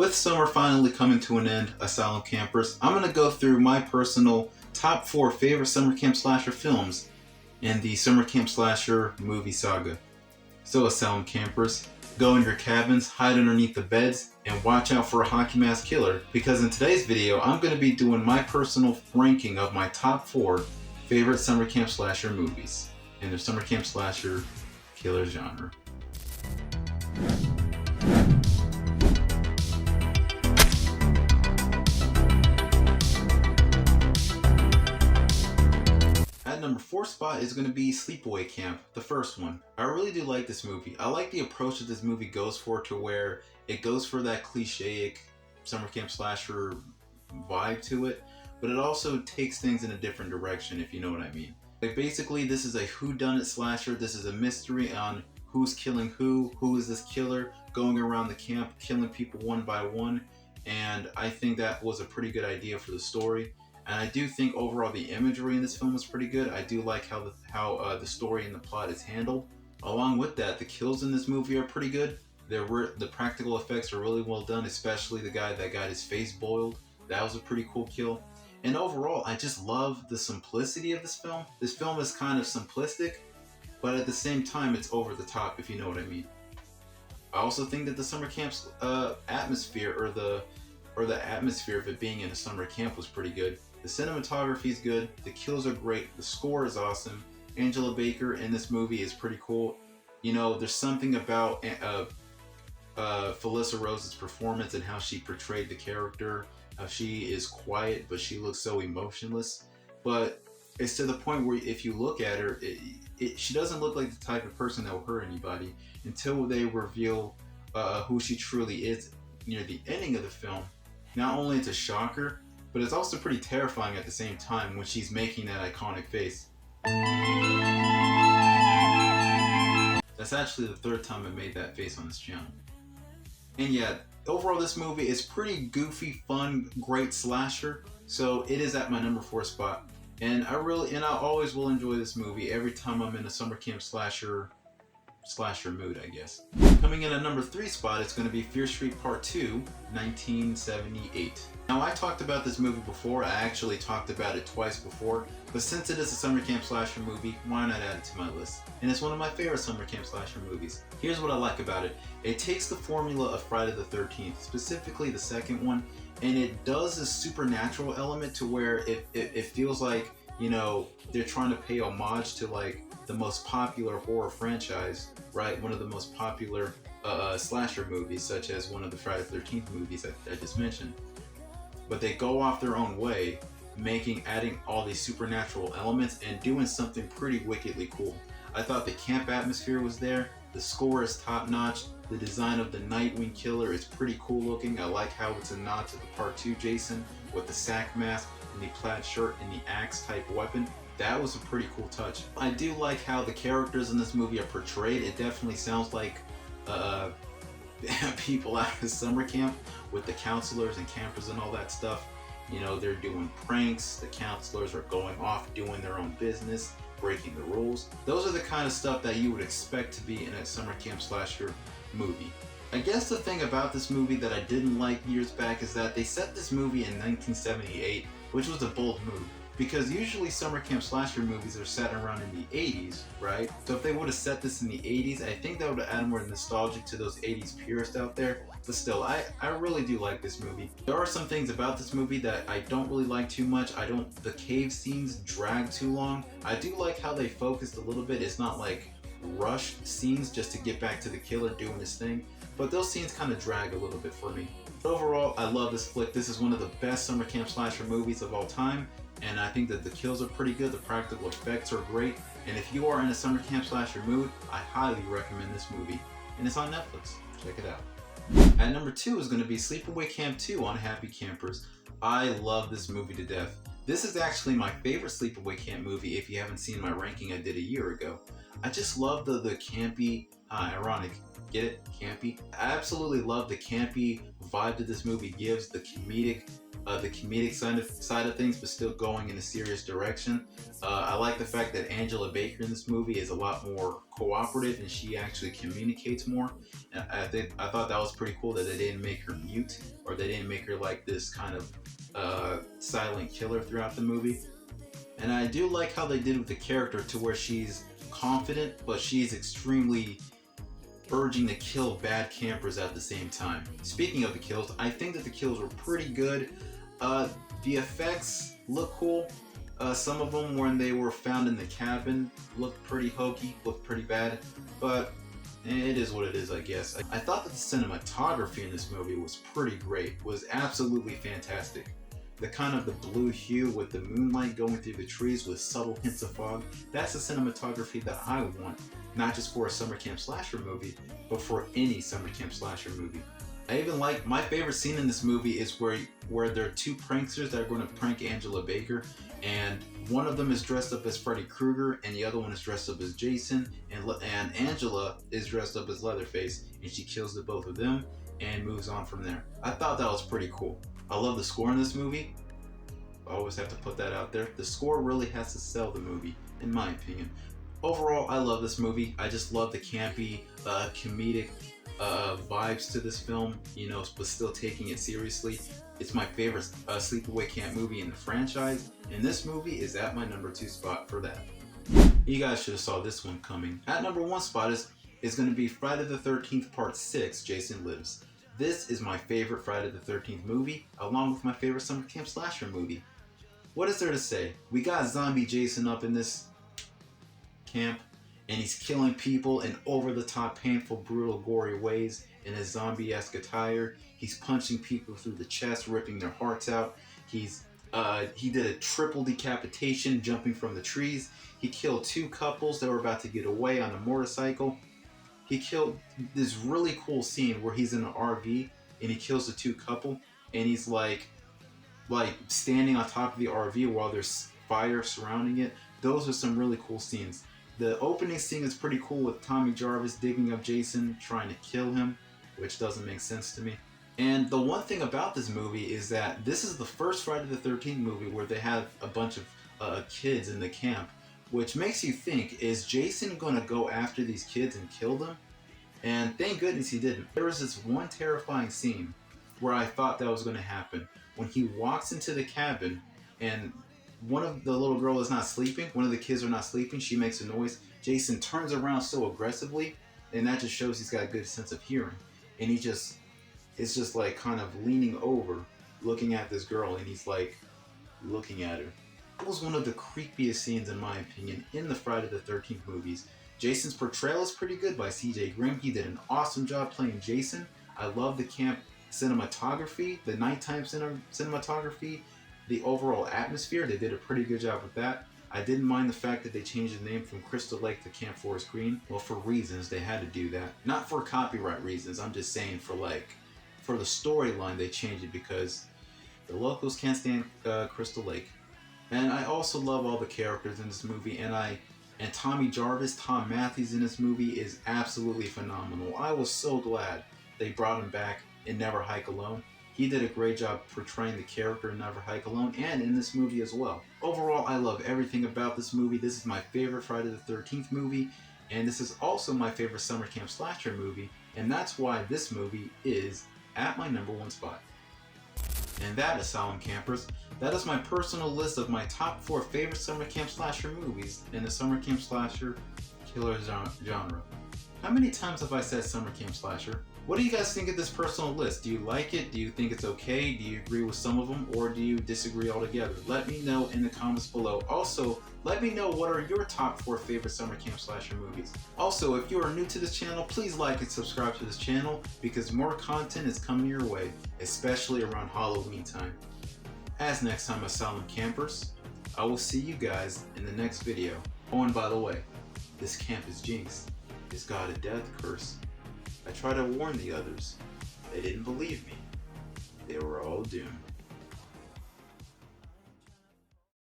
With summer finally coming to an end, Asylum Campers, I'm going to go through my personal top 4 favorite summer camp slasher films in the summer camp slasher movie saga. So Asylum Campers, go in your cabins, hide underneath the beds, and watch out for a hockey mask killer, because in today's video I'm going to be doing my personal ranking of my top 4 favorite summer camp slasher movies in the summer camp slasher killer genre. At number 4 spot is going to be Sleepaway Camp, the first one. I really do like this movie. I like the approach that this movie goes for, to where it goes for that cliche summer camp slasher vibe to it, but it also takes things in a different direction, if you know what I mean. Like, basically, this is a whodunit slasher. This is a mystery on who's killing who is this killer, going around the camp killing people one by one, and I think that was a pretty good idea for the story. And I do think overall the imagery in this film is pretty good. I do like how the story and the plot is handled. Along with that, the kills in this movie are pretty good. The practical effects are really well done, especially the guy that got his face boiled. That was a pretty cool kill. And overall, I just love the simplicity of this film. This film is kind of simplistic, but at the same time, it's over the top, if you know what I mean. I also think that the summer camp's atmosphere, or the atmosphere of it being in a summer camp, was pretty good. The cinematography is good, the kills are great, the score is awesome. Angela Baker in this movie is pretty cool. You know, there's something about Felissa Rose's performance and how she portrayed the character. How she is quiet, but she looks so emotionless. But it's to the point where if you look at her, she doesn't look like the type of person that will hurt anybody until they reveal who she truly is near the ending of the film. Not only it's a shocker, but it's also pretty terrifying at the same time when she's making that iconic face. That's actually the 3rd time I made that face on this channel. And yeah, overall this movie is pretty goofy, fun, great slasher. So it is at my number 4 spot. And I always will enjoy this movie every time I'm in a summer camp slasher mood, I guess. Coming in at number 3 spot, it's going to be Fear Street Part 2, 1978. Now, I talked about this movie before. I actually talked about it twice before, but since it is a summer camp slasher movie, why not add it to my list? And it's one of my favorite summer camp slasher movies. Here's what I like about it. It takes the formula of Friday the 13th, specifically the second one, and it does a supernatural element to where it feels like, you know, they're trying to pay homage to like the most popular horror franchise, right? One of the most popular slasher movies, such as one of the Friday the 13th movies I just mentioned. But they go off their own way, adding all these supernatural elements and doing something pretty wickedly cool. I thought the camp atmosphere was there. The score is top notch. The design of the Nightwing killer is pretty cool looking. I like how it's a nod to the Part 2 Jason with the sack mask and the plaid shirt and the axe type weapon. That was a pretty cool touch. I do like how the characters in this movie are portrayed. It definitely sounds like people out of summer camp with the counselors and campers and all that stuff. You know, they're doing pranks. The counselors are going off doing their own business, breaking the rules. Those are the kind of stuff that you would expect to be in a summer camp slasher movie. I guess the thing about this movie that I didn't like years back is that they set this movie in 1978, which was a bold move. Because usually summer camp slasher movies are set around in the 80s, right? So if they would have set this in the 80s, I think that would have added more nostalgia to those 80s purists out there. But still, I really do like this movie. There are some things about this movie that I don't really like too much. The cave scenes drag too long. I do like how they focused a little bit. It's not like rushed scenes just to get back to the killer doing his thing. But those scenes kind of drag a little bit for me. But overall, I love this flick. This is one of the best summer camp slasher movies of all time. And I think that the kills are pretty good, the practical effects are great, and if you are in a summer camp slasher mood, I highly recommend this movie. And it's on Netflix. Check it out. At number 2 is going to be Sleepaway Camp 2 on Happy Campers. I love this movie to death. This is actually my favorite Sleepaway Camp movie if you haven't seen my ranking I did a year ago. I just love the campy, ironic, Get it? Campy. I absolutely love the campy vibe that this movie gives, the comedic side of things, but still going in a serious direction. I like the fact that Angela Baker in this movie is a lot more cooperative and she actually communicates more. And I thought that was pretty cool that they didn't make her mute, or they didn't make her like this kind of silent killer throughout the movie. And I do like how they did with the character to where she's confident, but she's extremely urging to kill bad campers at the same time. Speaking of the kills, I think that the kills were pretty good. The effects look cool. Some of them, when they were found in the cabin, looked pretty hokey, looked pretty bad, but it is what it is, I guess. I thought that the cinematography in this movie was pretty great, was absolutely fantastic. The kind of the blue hue with the moonlight going through the trees with subtle hints of fog, that's the cinematography that I want, not just for a summer camp slasher movie, but for any summer camp slasher movie. I even like, my favorite scene in this movie is where there are two pranksters that are going to prank Angela Baker, and one of them is dressed up as Freddy Krueger and the other one is dressed up as Jason, and Angela is dressed up as Leatherface, and she kills the both of them and moves on from there. I thought that was pretty cool. I love the score in this movie. I always have to put that out there. The score really has to sell the movie, in my opinion. Overall, I love this movie. I just love the campy, comedic vibes to this film, you know, but still taking it seriously. It's my favorite Sleepaway Camp movie in the franchise, and this movie is at my number 2 spot for that. You guys should have saw this one coming. At number 1 spot is going to be Friday the 13th Part 6, Jason Lives. This is my favorite Friday the 13th movie, along with my favorite summer camp slasher movie. What is there to say? We got zombie Jason up in this camp, and he's killing people in over-the-top, painful, brutal, gory ways in his zombie-esque attire. He's punching people through the chest, ripping their hearts out. He did a triple decapitation, jumping from the trees. He killed 2 couples that were about to get away on a motorcycle. He killed this really cool scene where he's in an RV and he kills the 2 couple, and he's like standing on top of the RV while there's fire surrounding it. Those are some really cool scenes. The opening scene is pretty cool with Tommy Jarvis digging up Jason, trying to kill him, which doesn't make sense to me. And the one thing about this movie is that this is the first Friday the 13th movie where they have a bunch of kids in the camp, which makes you think, is Jason gonna go after these kids and kill them? And thank goodness he didn't. There was this one terrifying scene where I thought that was gonna happen. When he walks into the cabin and one of the little girl is not sleeping, one of the kids are not sleeping, she makes a noise. Jason turns around so aggressively, and that just shows he's got a good sense of hearing. And it's just like kind of leaning over, looking at this girl, and he's like looking at her. That was one of the creepiest scenes, in my opinion, in the Friday the 13th movies. Jason's portrayal is pretty good by CJ Grimm. He did an awesome job playing Jason. I love the camp cinematography, the nighttime cinematography, the overall atmosphere. They did a pretty good job with that. I didn't mind the fact that they changed the name from Crystal Lake to Camp Forest Green. Well, for reasons, they had to do that. Not for copyright reasons, I'm just saying for the storyline they changed it because the locals can't stand Crystal Lake. And I also love all the characters in this movie, and Tommy Jarvis, Tom Matthews in this movie is absolutely phenomenal. I was so glad they brought him back in Never Hike Alone. He did a great job portraying the character in Never Hike Alone and in this movie as well. Overall, I love everything about this movie. This is my favorite Friday the 13th movie, and this is also my favorite summer camp slasher movie, and that's why this movie is at my number 1 spot. And that, Asylum Campers, that is my personal list of my top 4 favorite summer camp slasher movies in the summer camp slasher killer genre. How many times have I said summer camp slasher? What do you guys think of this personal list? Do you like it? Do you think it's okay? Do you agree with some of them, or do you disagree altogether? Let me know in the comments below. Also, let me know what are your top 4 favorite summer camp slasher movies. Also, if you are new to this channel, please like and subscribe to this channel because more content is coming your way, especially around Halloween time. As next time, Asylum Campers, I will see you guys in the next video. Oh, and by the way, this camp is jinxed. It's got a death curse. I tried to warn the others. They didn't believe me. They were all doomed.